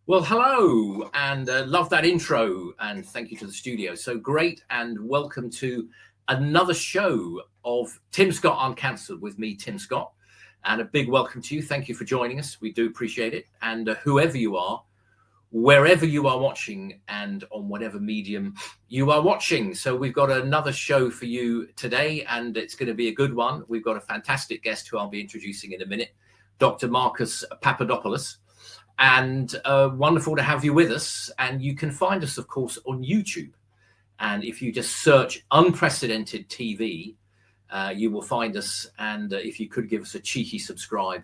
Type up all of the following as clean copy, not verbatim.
Well, hello, and love that intro, and thank you to the studio. So great, and welcome to another show of Tim Scott Uncancelled with me, Tim Scott, and a big welcome to you. Thank you for joining us. We do appreciate it. And whoever you are, wherever you are watching, and on whatever medium you are watching. So we've got another show for you today, and it's going to be a good one. We've got a fantastic guest who I'll be introducing in a minute, Dr. Marcus Papadopoulos. And wonderful to have you with us. And you can find us, of course, on YouTube. And if you just search Unprecedented TV, you will find us. And if you could give us a cheeky subscribe,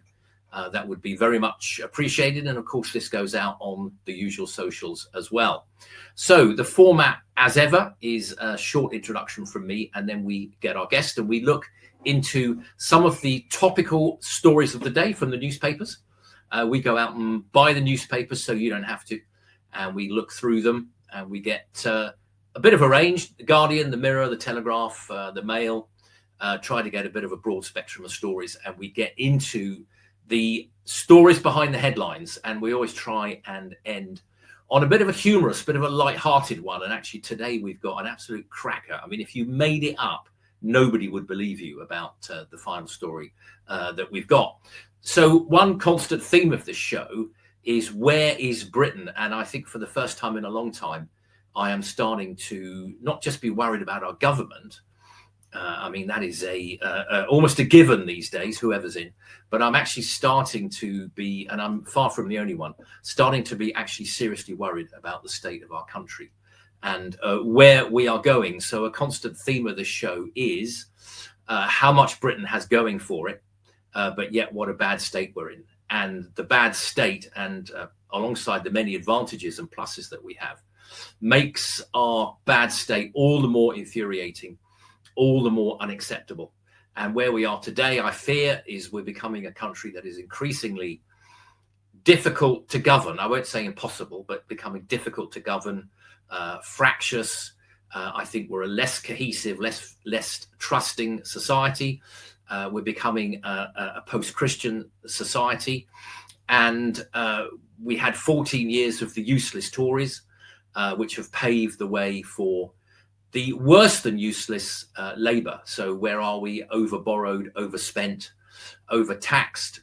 that would be very much appreciated. And of course, this goes out on the usual socials as well. So the format, as ever, is a short introduction from me. And then we get our guest and we look into some of the topical stories of the day from the newspapers. We go out and buy the newspapers so you don't have to, and we look through them and we get a bit of a range: the Guardian, the Mirror, the Telegraph, the Mail, try to get a bit of a broad spectrum of stories, and we get into the stories behind the headlines, and we always try and end on a bit of a humorous, bit of a light-hearted one. And actually today we've got an absolute cracker. I mean, if you made it up, nobody would believe you about the final story that we've got. So one constant theme of this show is, where is Britain? And I think for the first time in a long time, I am starting to not just be worried about our government. I mean, that is almost a given these days, whoever's in. But I'm actually starting to be, and I'm far from the only one, starting to be actually seriously worried about the state of our country and where we are going. So a constant theme of this show is how much Britain has going for it. But yet what a bad state we're in. And the bad state, and alongside the many advantages and pluses that we have, makes our bad state all the more infuriating, all the more unacceptable. And where we are today, I fear, is we're becoming a country that is increasingly difficult to govern. I won't say impossible, but becoming difficult to govern, fractious. I think we're a less cohesive, less trusting society. We're becoming a post-Christian society, and we had 14 years of the useless Tories, which have paved the way for the worse than useless Labour. So where are we? Over-borrowed, overspent, overtaxed.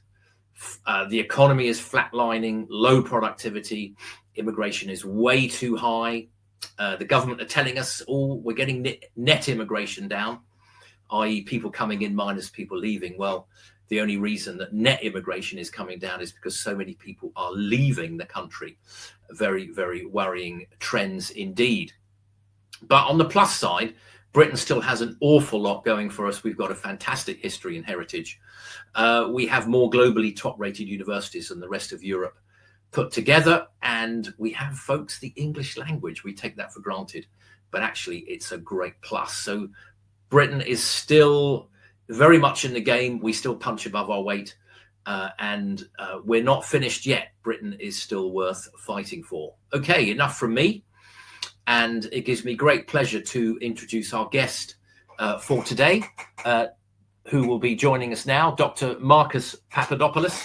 The economy is flatlining, low productivity. Immigration is way too high. The government are telling us, we're getting net immigration down, i.e. people coming in minus people leaving. Well, the only reason that net immigration is coming down is because so many people are leaving the country. Very, very worrying trends indeed. But on the plus side, Britain still has an awful lot going for us. We've got a fantastic history and heritage. We have more globally top-rated universities than the rest of Europe put together. And we have, folks, the English language. We take that for granted, but actually it's a great plus. So Britain is still very much in the game. We still punch above our weight, and we're not finished yet. Britain is still worth fighting for. Okay, enough from me. And it gives me great pleasure to introduce our guest for today, who will be joining us now, Dr. Marcus Papadopoulos,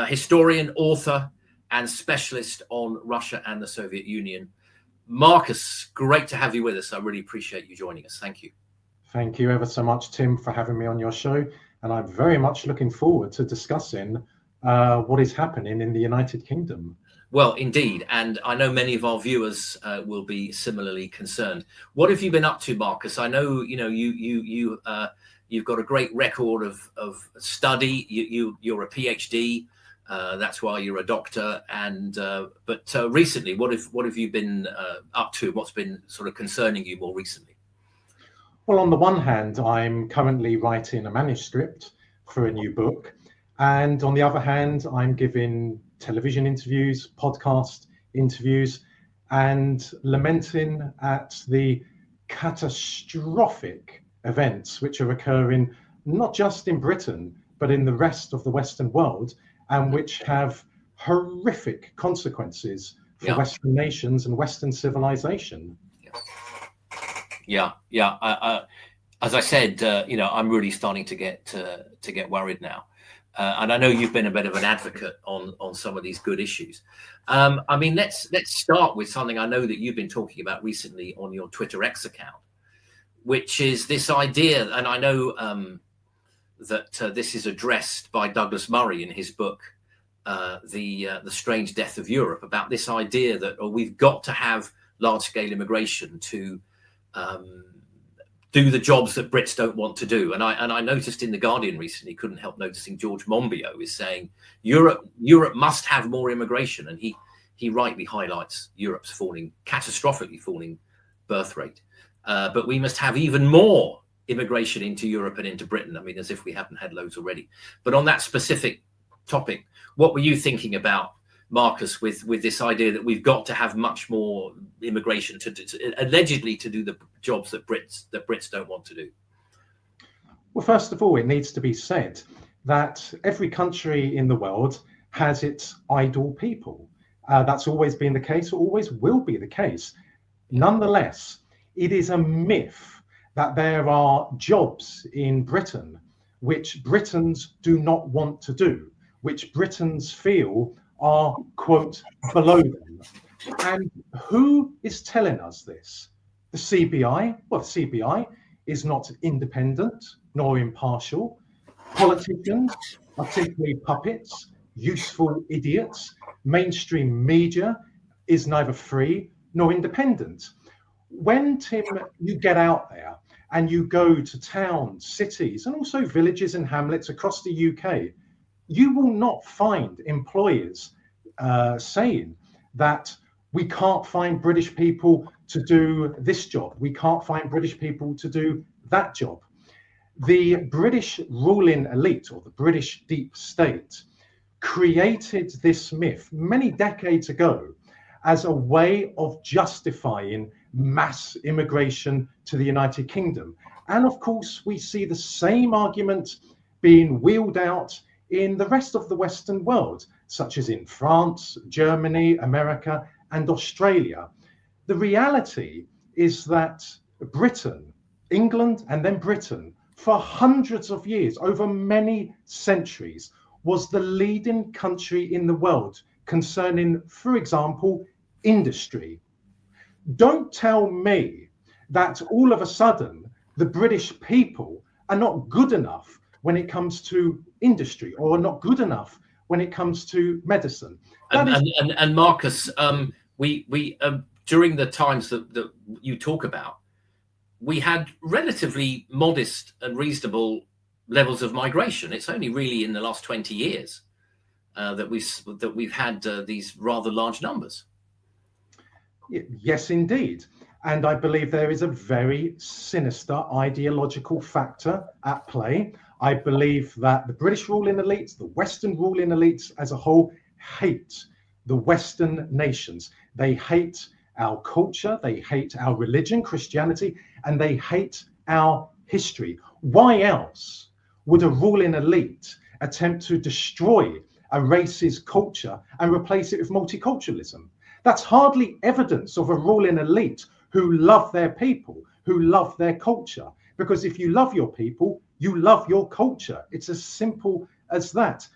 historian, author, and specialist on Russia and the Soviet Union. Marcus, great to have you with us. I really appreciate you joining us. Thank you. Thank you ever so much, Tim, for having me on your show. And I'm very much looking forward to discussing what is happening in the United Kingdom. Well, indeed. And I know many of our viewers will be similarly concerned. What have you been up to, Marcus? I know, you've got a great record of study. You're a PhD. That's why you're a doctor. And but recently, what have you been up to? What's been sort of concerning you more recently? Well, on the one hand, I'm currently writing a manuscript for a new book. And on the other hand, I'm giving television interviews, podcast interviews, and lamenting at the catastrophic events which are occurring not just in Britain, but in the rest of the Western world, and which have horrific consequences for Western nations and Western civilization. Yeah. As I said, I'm really starting to get worried now. And I know you've been a bit of an advocate on some of these good issues. I mean, let's start with something I know that you've been talking about recently on your Twitter X account, which is this idea, and I know that this is addressed by Douglas Murray in his book, The Strange Death of Europe, about this idea that we've got to have large-scale immigration to do the jobs that Brits don't want to do. And I noticed in The Guardian recently, couldn't help noticing George Monbiot is saying Europe must have more immigration. And he rightly highlights Europe's catastrophically falling birth rate. But we must have even more immigration into Europe and into Britain. I mean, as if we haven't had loads already. But on that specific topic, what were you thinking about, Marcus, with this idea that we've got to have much more immigration allegedly to do the jobs that Brits don't want to do? Well, first of all, it needs to be said that every country in the world has its idle people. That's always been the case, always will be the case. Nonetheless, it is a myth that there are jobs in Britain which Britons do not want to do, which Britons feel are, quote, below them. And who is telling us this? The CBI? Well, the CBI is not independent nor impartial. Politicians are simply puppets, useful idiots. Mainstream media is neither free nor independent. When, Tim, you get out there and you go to towns, cities, and also villages and hamlets across the UK, you will not find employers saying that we can't find British people to do this job. We can't find British people to do that job. The British ruling elite, or the British deep state, created this myth many decades ago as a way of justifying mass immigration to the United Kingdom. And of course, we see the same argument being wheeled out in the rest of the Western world, such as in France, Germany, America, and Australia. The reality is that Britain, England, and then Britain, for hundreds of years, over many centuries, was the leading country in the world concerning, for example, industry. Don't tell me that all of a sudden the British people are not good enough when it comes to industry, or not good enough when it comes to medicine. And Marcus, we during the times that you talk about, we had relatively modest and reasonable levels of migration. It's only really in the last 20 years that we've had these rather large numbers. Yes, indeed. And I believe there is a very sinister ideological factor at play. I believe that the British ruling elites, the Western ruling elites as a whole, hate the Western nations. They hate our culture, they hate our religion, Christianity, and they hate our history. Why else would a ruling elite attempt to destroy a race's culture and replace it with multiculturalism? That's hardly evidence of a ruling elite who love their people, who love their culture. Because if you love your people, you love your culture. It's as simple as that.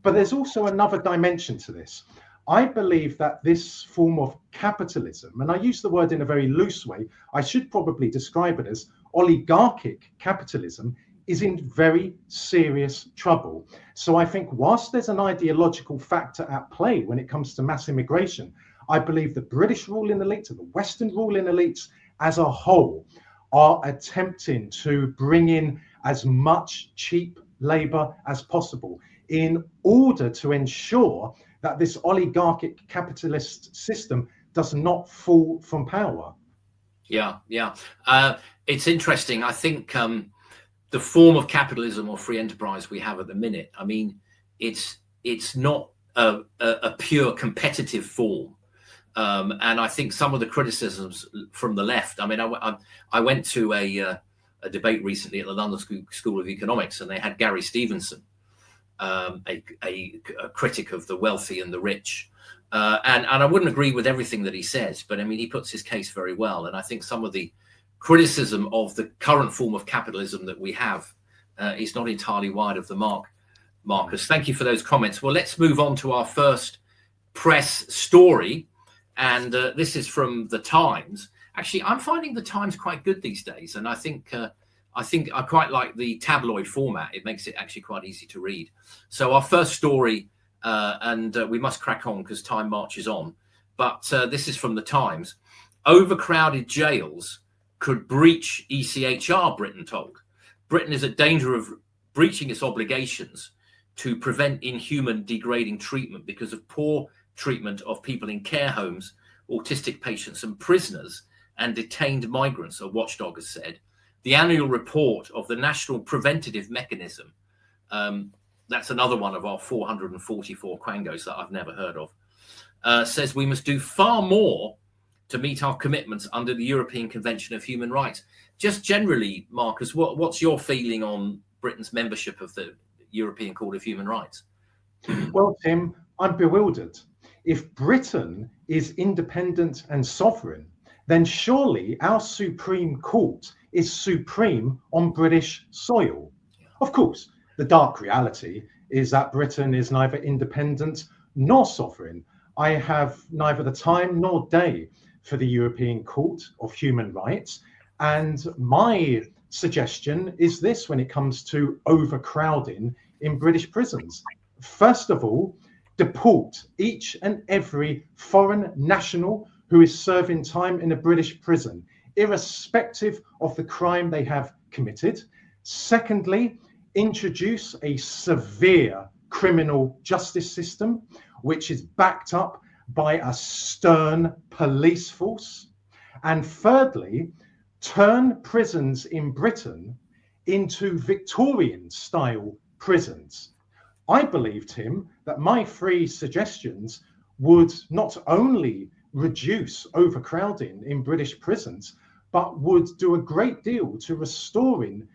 But there's also another dimension to this. I believe that this form of capitalism, and I use the word in a very loose way, I should probably describe it as oligarchic capitalism, is in very serious trouble. So I think whilst there's an ideological factor at play when it comes to mass immigration, I believe the British ruling elites and the Western ruling elites as a whole are attempting to bring in as much cheap labor as possible in order to ensure that this oligarchic capitalist system does not fall from power. Yeah. It's interesting. I think the form of capitalism or free enterprise we have at the minute, I mean, it's not a pure competitive form. And I think some of the criticisms from the left, I mean, I went to a debate recently at the London School of Economics, and they had Gary Stevenson, a critic of the wealthy and the rich. And I wouldn't agree with everything that he says, but I mean, he puts his case very well. And I think some of the criticism of the current form of capitalism that we have is not entirely wide of the mark. Marcus. Thank you for those comments. Well, let's move on to our first press story. And this is from the Times. Actually, I'm finding the Times quite good these days. And I think I quite like the tabloid format. It makes it actually quite easy to read. So our first story, and we must crack on because time marches on. But this is from the Times. Overcrowded jails could breach ECHR, Britain told. Britain is at danger of breaching its obligations to prevent inhuman, degrading treatment because of poor treatment of people in care homes, autistic patients and prisoners, and detained migrants, a watchdog has said. The annual report of the National Preventative Mechanism, that's another one of our 444 quangos that I've never heard of, says we must do far more to meet our commitments under the European Convention of Human Rights. Just generally, Marcus, what's your feeling on Britain's membership of the European Court of Human Rights? Well, Tim, I'm bewildered. If Britain is independent and sovereign, then surely our Supreme Court is supreme on British soil. Of course, the dark reality is that Britain is neither independent nor sovereign. I have neither the time nor day for the European Court of Human Rights. And my suggestion is this when it comes to overcrowding in British prisons. First of all, deport each and every foreign national who is serving time in a British prison, irrespective of the crime they have committed. Secondly, introduce a severe criminal justice system, which is backed up by a stern police force. And thirdly, turn prisons in Britain into Victorian style prisons. I believe, Tim, that my three suggestions would not only reduce overcrowding in British prisons, but would do a great deal to restoring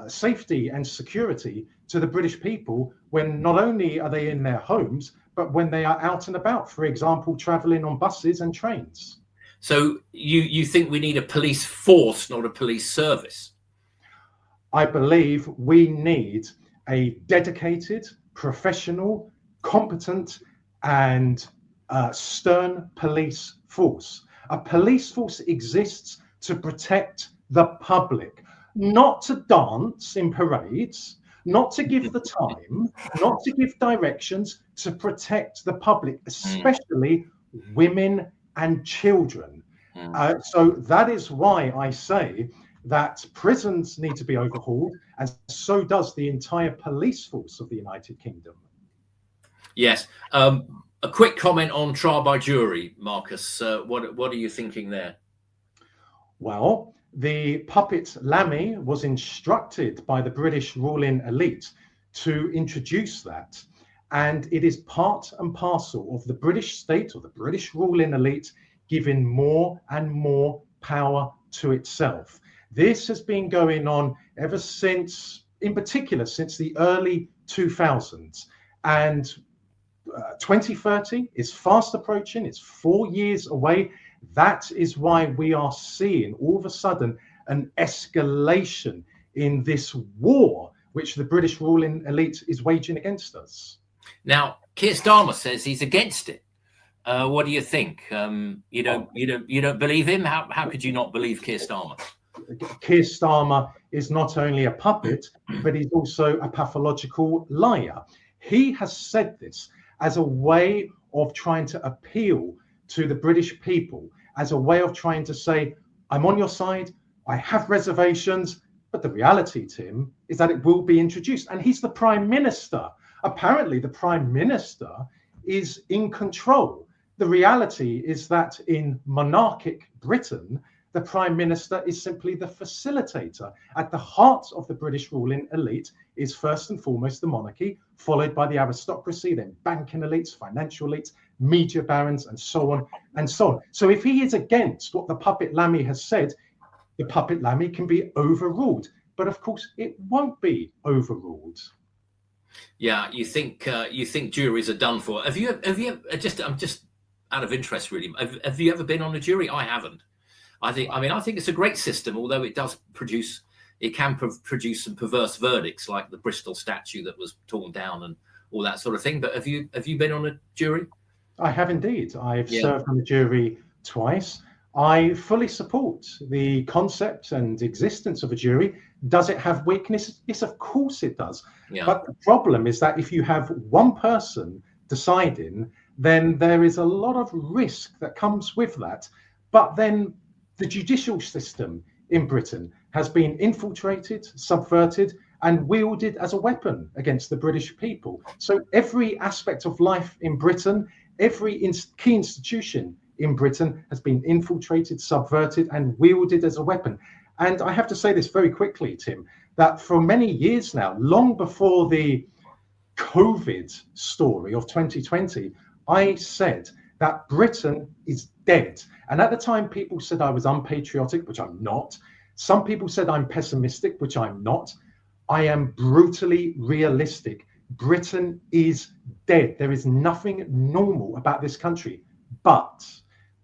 safety and security to the British people when not only are they in their homes, but when they are out and about, for example, traveling on buses and trains. So you think we need a police force, not a police service? I believe we need a dedicated, professional, competent, and stern police force. A police force exists to protect the public, not to dance in parades, not to give the time, not to give directions, to protect the public, especially women and children. So that is why I say that prisons need to be overhauled, and so does the entire police force of the United Kingdom. Yes. A quick comment on trial by jury, Marcus. What are you thinking there? Well, the puppet Lammy was instructed by the British ruling elite to introduce that. And it is part and parcel of the British state or the British ruling elite giving more and more power to itself. This has been going on ever since, in particular, since the early 2000s. And 2030 is fast approaching. It's 4 years away. That is why we are seeing all of a sudden an escalation in this war which the British ruling elite is waging against us. Now, Keir Starmer says he's against it. What do you think? You don't believe him? How could you not believe Keir Starmer? Keir Starmer is not only a puppet, but he's also a pathological liar. He has said this as a way of trying to appeal to the British people, as a way of trying to say, I'm on your side, I have reservations, but the reality, Tim, is that it will be introduced. And he's the Prime Minister. Apparently, the Prime Minister is in control. The reality is that in monarchic Britain, the Prime Minister is simply the facilitator. At the heart of the British ruling elite is first and foremost the monarchy, followed by the aristocracy, then banking elites, financial elites, media barons, and so on and so on. So if he is against what the puppet Lammy has said, the puppet Lammy can be overruled. But of course, it won't be overruled. Yeah, you think juries are done for. Have you I'm just out of interest, really. Have you ever been on a jury? I haven't. I think it's a great system, although it does produce it can produce some perverse verdicts, like the Bristol statue that was torn down and all that sort of thing. But have you been on a jury? I have indeed. I've served on a jury twice. I fully support the concept and existence of a jury. Does it have weaknesses? Yes, of course it does. Yeah. But the problem is that if you have one person deciding, then there is a lot of risk that comes with that. But then the judicial system in Britain has been infiltrated, subverted, and wielded as a weapon against the British people. So every aspect of life in Britain, every key institution in Britain has been infiltrated, subverted, and wielded as a weapon. And I have to say this very quickly, Tim, that for many years now, long before the COVID story of 2020, I said that Britain is dead. And at the time, people said I was unpatriotic, which I'm not. Some people said I'm pessimistic, which I'm not. I am brutally realistic. Britain is dead. There is nothing normal about this country. But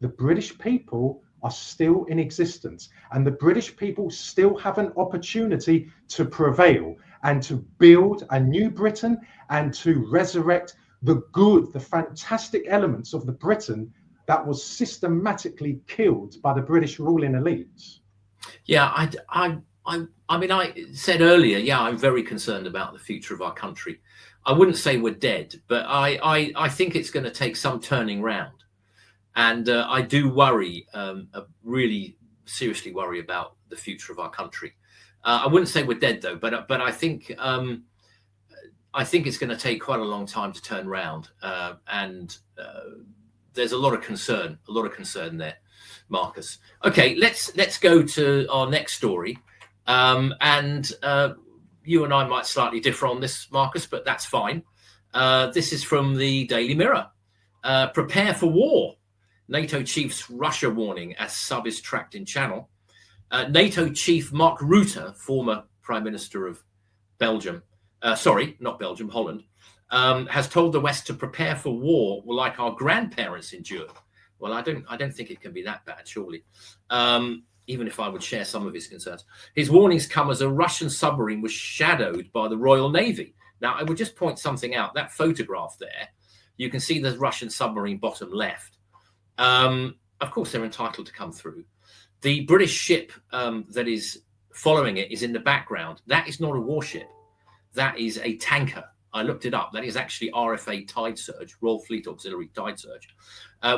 the British people are still in existence, and the British people still have an opportunity to prevail and to build a new Britain and to resurrect the good, the fantastic elements of the Britain that was systematically killed by the British ruling elites. Yeah, I mean, I said earlier, yeah, I'm very concerned about the future of our country. I wouldn't say we're dead, but I think it's going to take some turning round. And I do worry, really seriously worry about the future of our country. I wouldn't say we're dead, though, but I think it's going to take quite a long time to turn round. And there's a lot of concern there, Marcus. Okay, let's go to our next story. And you and I might slightly differ on this, Marcus, but that's fine. This is from the Daily Mirror. Prepare for war. NATO chief's Russia warning as sub is tracked in Channel. NATO chief Mark Rutte, former Prime Minister of Belgium, Holland, has told the West to prepare for war like our grandparents endured. Well, I don't think it can be that bad, surely. Even if I would share some of his concerns. His warnings come as a Russian submarine was shadowed by the Royal Navy. Now, I would just point something out. That photograph there, you can see the Russian submarine bottom left. Of course, they're entitled to come through. The British ship that is following it is in the background. That is not a warship. That is a tanker. I looked it up. That is actually RFA Tide Surge, Royal Fleet Auxiliary Tide Surge.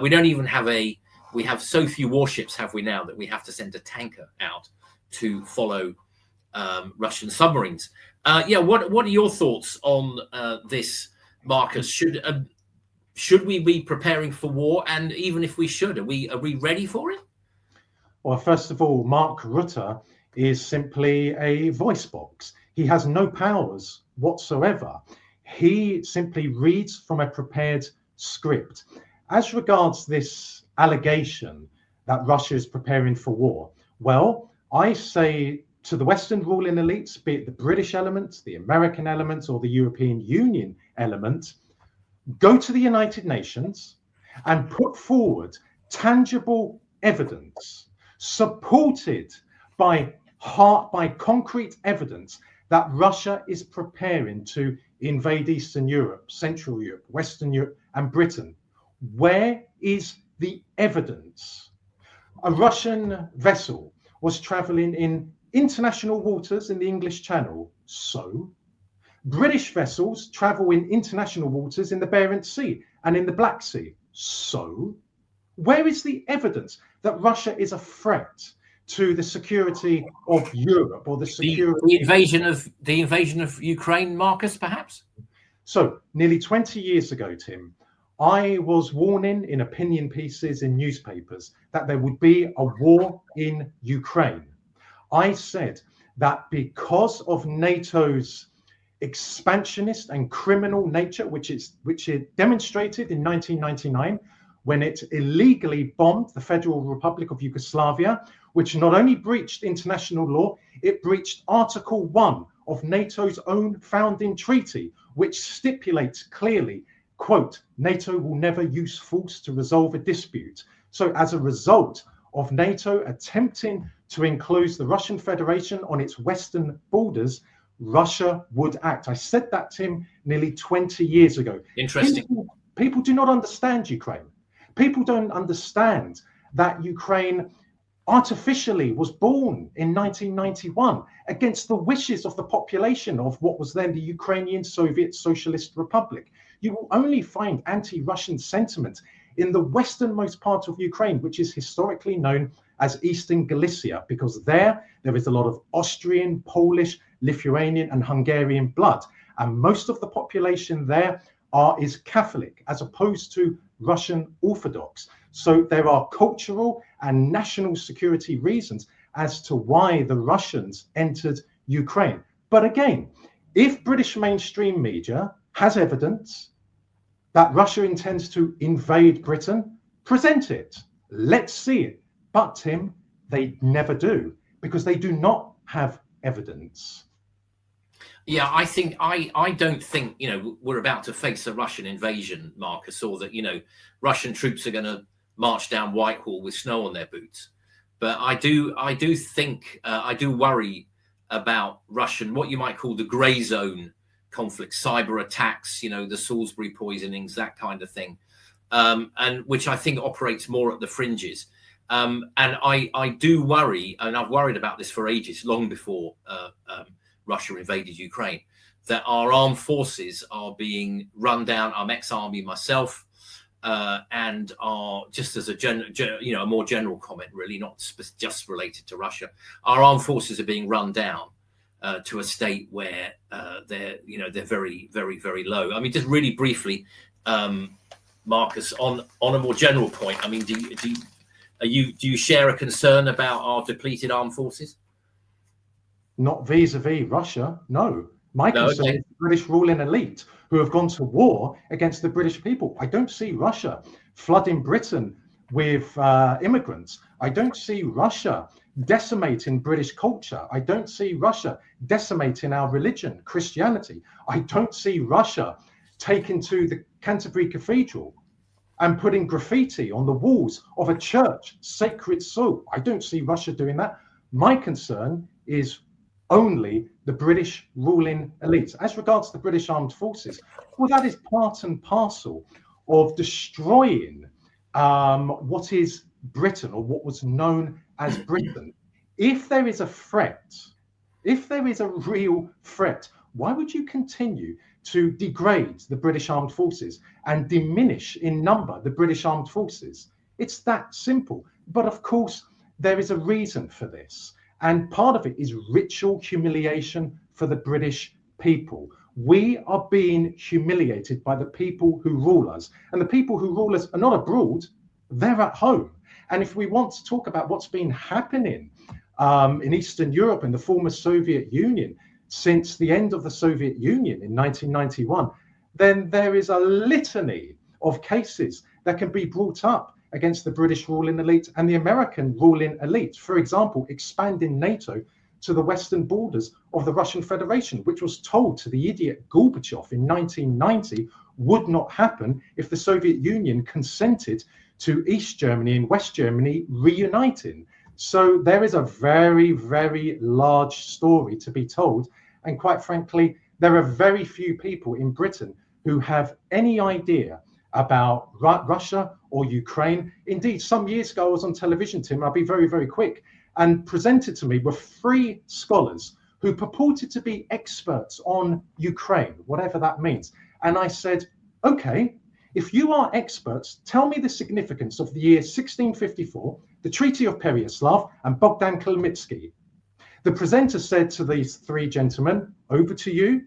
We don't even have we have so few warships, have we now, that we have to send a tanker out to follow Russian submarines. What are your thoughts on this, Marcus? Should we be preparing for war? And even if we should, are we ready for it? Well, first of all, Mark Rutte is simply a voice box. He has no powers whatsoever. He simply reads from a prepared script. As regards this allegation that Russia is preparing for war, well, I say to the Western ruling elites, be it the British element, the American element, or the European Union element, go to the United Nations and put forward tangible evidence supported by concrete evidence that Russia is preparing to invade Eastern Europe, Central Europe, Western Europe, and Britain. Where is the evidence? A Russian vessel was traveling in international waters in the English Channel. So, British vessels travel in international waters in the Barents Sea and in the Black Sea. So, where is the evidence that Russia is a threat to the security of Europe or the invasion of Ukraine, Marcus, perhaps? So, nearly 20 years ago, Tim, I was warning in opinion pieces in newspapers that there would be a war in Ukraine. I said that because of NATO's expansionist and criminal nature, which it demonstrated in 1999 when it illegally bombed the Federal Republic of Yugoslavia, which not only breached international law, it breached Article 1 of NATO's own founding treaty, which stipulates clearly, quote, NATO will never use force to resolve a dispute. So as a result of NATO attempting to enclose the Russian Federation on its western borders, Russia would act. I said that, Tim, nearly 20 years ago. Interesting. People do not understand Ukraine. People don't understand that Ukraine artificially was born in 1991 against the wishes of the population of what was then the Ukrainian Soviet Socialist Republic. You will only find anti-Russian sentiment in the westernmost part of Ukraine, which is historically known as Eastern Galicia, because there is a lot of Austrian, Polish, Lithuanian and Hungarian blood. And most of the population there is Catholic, as opposed to Russian Orthodox. So there are cultural and national security reasons as to why the Russians entered Ukraine. But again, if British mainstream media has evidence that Russia intends to invade Britain, present it. Let's see it. But Tim, they never do, because they do not have evidence. Yeah, I don't think, we're about to face a Russian invasion, Marcus, or that, Russian troops are going to march down Whitehall with snow on their boots. But I do think, I do worry about Russian, what you might call the grey zone conflicts, cyber attacks, the Salisbury poisonings, that kind of thing, and which I think operates more at the fringes. And I do worry, and I've worried about this for ages, long before Russia invaded Ukraine, that our armed forces are being run down. I'm ex-army myself, and are, just as a more general comment, really not just related to Russia, our armed forces are being run down to a state where they're very, very, very low. I mean, just really briefly, Marcus, on a more general point, I mean, do you share a concern about our depleted armed forces? Not vis-a-vis Russia, no. My concern is the British ruling elite who have gone to war against the British people. I don't see Russia flooding Britain with immigrants. I don't see Russia decimating British culture. I don't see Russia decimating our religion, Christianity. I don't see Russia taking to the Canterbury Cathedral and putting graffiti on the walls of a church, sacred soul. I don't see Russia doing that. My concern is only the British ruling elite. As regards the British armed forces, well, that is part and parcel of destroying what is Britain, or what was known as Britain. If there is a threat, if there is a real threat, why would you continue to degrade the British armed forces and diminish in number the British armed forces? It's that simple. But of course, there is a reason for this. And part of it is ritual humiliation for the British people. We are being humiliated by the people who rule us. And the people who rule us are not abroad, they're at home. And if we want to talk about what's been happening in Eastern Europe and the former Soviet Union since the end of the Soviet Union in 1991, then there is a litany of cases that can be brought up against the British ruling elite and the American ruling elite. For example, expanding NATO to the western borders of the Russian Federation, which was told to the idiot Gorbachev in 1990 would not happen if the Soviet Union consented to East Germany and West Germany reuniting. So there is a very, very large story to be told. And quite frankly, there are very few people in Britain who have any idea about Russia or Ukraine. Indeed, some years ago, I was on television, Tim, I'll be very, very quick, and presented to me were 3 scholars who purported to be experts on Ukraine, whatever that means. And I said, okay, if you are experts, tell me the significance of the year 1654, the Treaty of Pereyaslav, and Bogdan Khmelnytsky. The presenter said to these 3 gentlemen, over to you.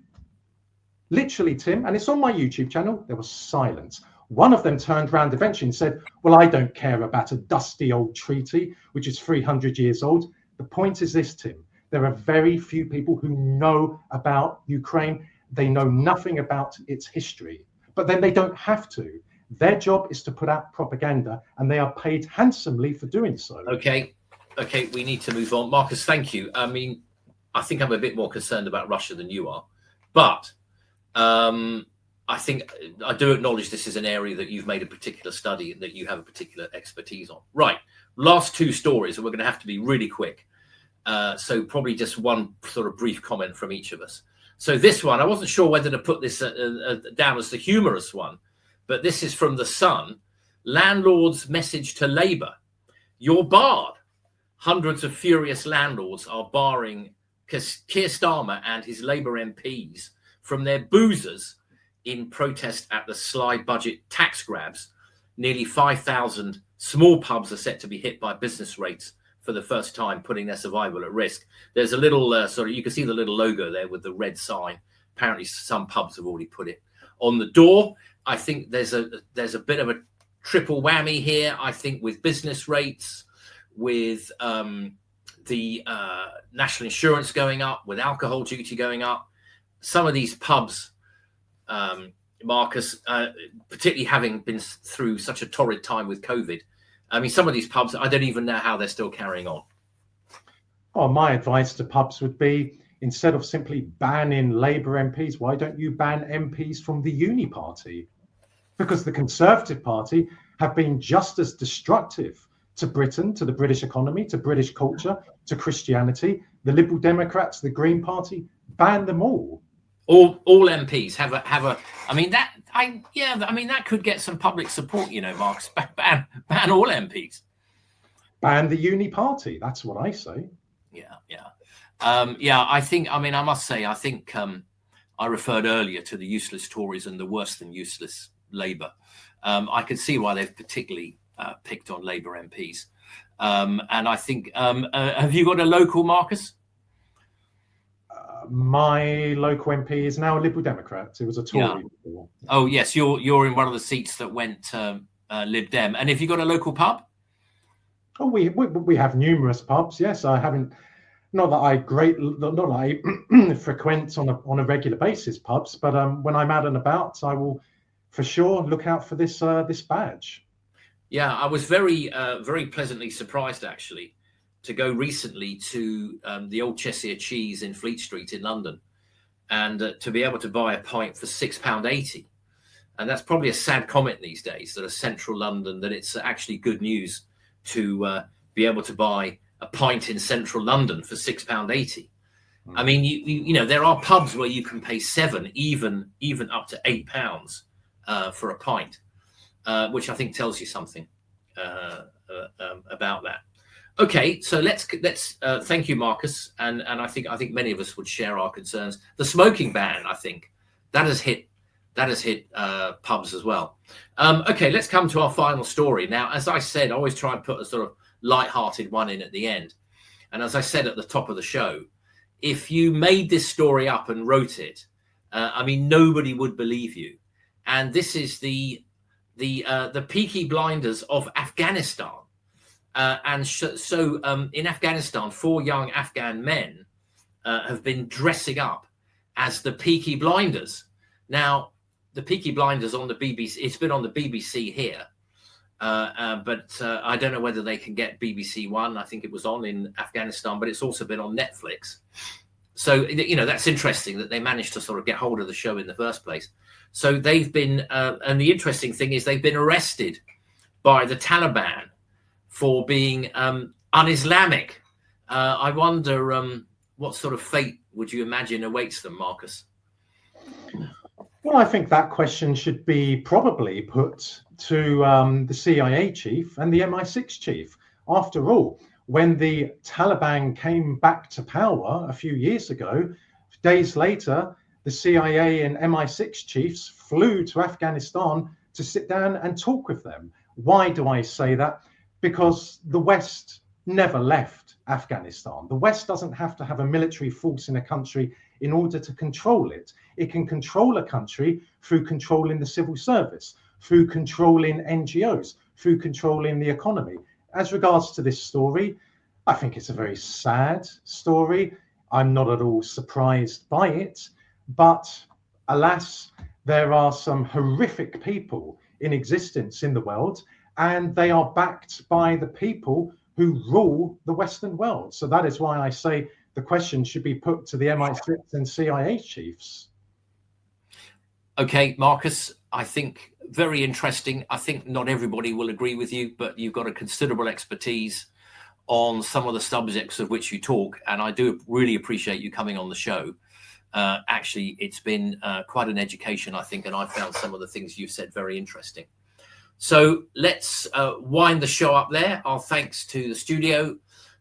Literally, Tim, and it's on my YouTube channel, there was silence. One of them turned around eventually and said, well, I don't care about a dusty old treaty, which is 300 years old. The point is this, Tim, there are very few people who know about Ukraine. They know nothing about its history, but then they don't have to. Their job is to put out propaganda, and they are paid handsomely for doing so. Okay, we need to move on. Marcus, thank you. I mean, I think I'm a bit more concerned about Russia than you are, but I think I do acknowledge this is an area that you've made a particular study and that you have a particular expertise on. Right. Last 2 stories, and we're going to have to be really quick. So probably just one sort of brief comment from each of us. So this one, I wasn't sure whether to put this down as the humorous one, but this is from The Sun. Landlord's message to Labour. You're barred. Hundreds of furious landlords are barring Keir Starmer and his Labour MPs from their boozers in protest at the sly budget tax grabs. Nearly 5,000 small pubs are set to be hit by business rates for the first time, putting their survival at risk. There's a little you can see the little logo there with the red sign. Apparently some pubs have already put it on the door. I think there's a bit of a triple whammy here, I think, with business rates, with the national insurance going up, with alcohol duty going up. Some of these pubs, Marcus, particularly having been through such a torrid time with COVID, I mean, some of these pubs, I don't even know how they're still carrying on. Oh, my advice to pubs would be, instead of simply banning Labour MPs, why don't you ban MPs from the Uni Party? Because the Conservative Party have been just as destructive to Britain, to the British economy, to British culture, to Christianity. The Liberal Democrats, the Green Party, ban them all. All MPs have a. I mean that could get some public support, you know, Marcus. Ban all MPs. Ban the Uni Party. That's what I say. Yeah. I think. I mean, I must say, I think I referred earlier to the useless Tories and the worse than useless Labour. I can see why they've particularly picked on Labour MPs. And I think, have you got a local, Marcus? My local MP is now a Liberal Democrat. It was a Tory before. Oh yes, you're in one of the seats that went Lib Dem. And have you got a local pub? Oh, we have numerous pubs. Yes, I haven't. Not that I frequent on a regular basis pubs, but when I'm out and about, I will for sure look out for this badge. Yeah, I was very pleasantly surprised actually to go recently to the old Cheshire Cheese in Fleet Street in London, and to be able to buy a pint for £6.80. And that's probably a sad comment these days that a central London, that it's actually good news to be able to buy a pint in central London for £6.80. I mean, you know, there are pubs where you can pay £7, even up to £8 for a pint, which I think tells you something about that. Okay, so let's thank you, Marcus, and I think many of us would share our concerns. The smoking ban, I think, that has hit pubs as well. Okay, let's come to our final story. Now, as I said, I always try and put a sort of light-hearted one in at the end. And as I said at the top of the show, if you made this story up and wrote it, I mean, nobody would believe you. And this is the Peaky Blinders of Afghanistan. So in Afghanistan, 4 young Afghan men have been dressing up as the Peaky Blinders. Now, the Peaky Blinders on the BBC, it's been on the BBC here, but I don't know whether they can get BBC One. I think it was on in Afghanistan, but it's also been on Netflix. So, you know, that's interesting that they managed to sort of get hold of the show in the first place. So they've been, and the interesting thing is they've been arrested by the Taliban for being un-Islamic. I wonder what sort of fate would you imagine awaits them, Marcus? Well, I think that question should be probably put to the CIA chief and the MI6 chief. After all, when the Taliban came back to power a few years ago, days later, the CIA and MI6 chiefs flew to Afghanistan to sit down and talk with them. Why do I say that? Because the West never left Afghanistan. The West doesn't have to have a military force in a country in order to control it. It can control a country through controlling the civil service, through controlling NGOs, through controlling the economy. As regards to this story, I think it's a very sad story. I'm not at all surprised by it, but alas, there are some horrific people in existence in the world, and they are backed by the people who rule the Western world. So that is why I say the question should be put to the MI6 and CIA chiefs. Okay, Marcus, I think very interesting. I think not everybody will agree with you, but you've got a considerable expertise on some of the subjects of which you talk, and I do really appreciate you coming on the show. Actually, it's been quite an education, I think, and I found some of the things you've said very interesting. So let's wind the show up there. Our thanks to the studio.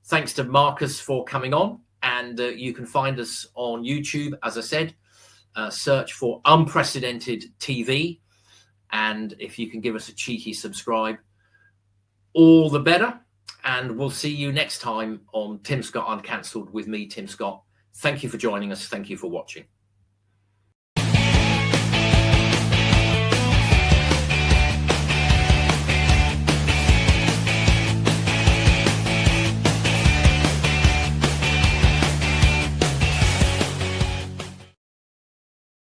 Thanks to Marcus for coming on. And you can find us on YouTube, as I said. Search for Unprecedented TV. And if you can give us a cheeky subscribe, all the better. And we'll see you next time on Tim Scott Uncancelled with me, Tim Scott. Thank you for joining us. Thank you for watching.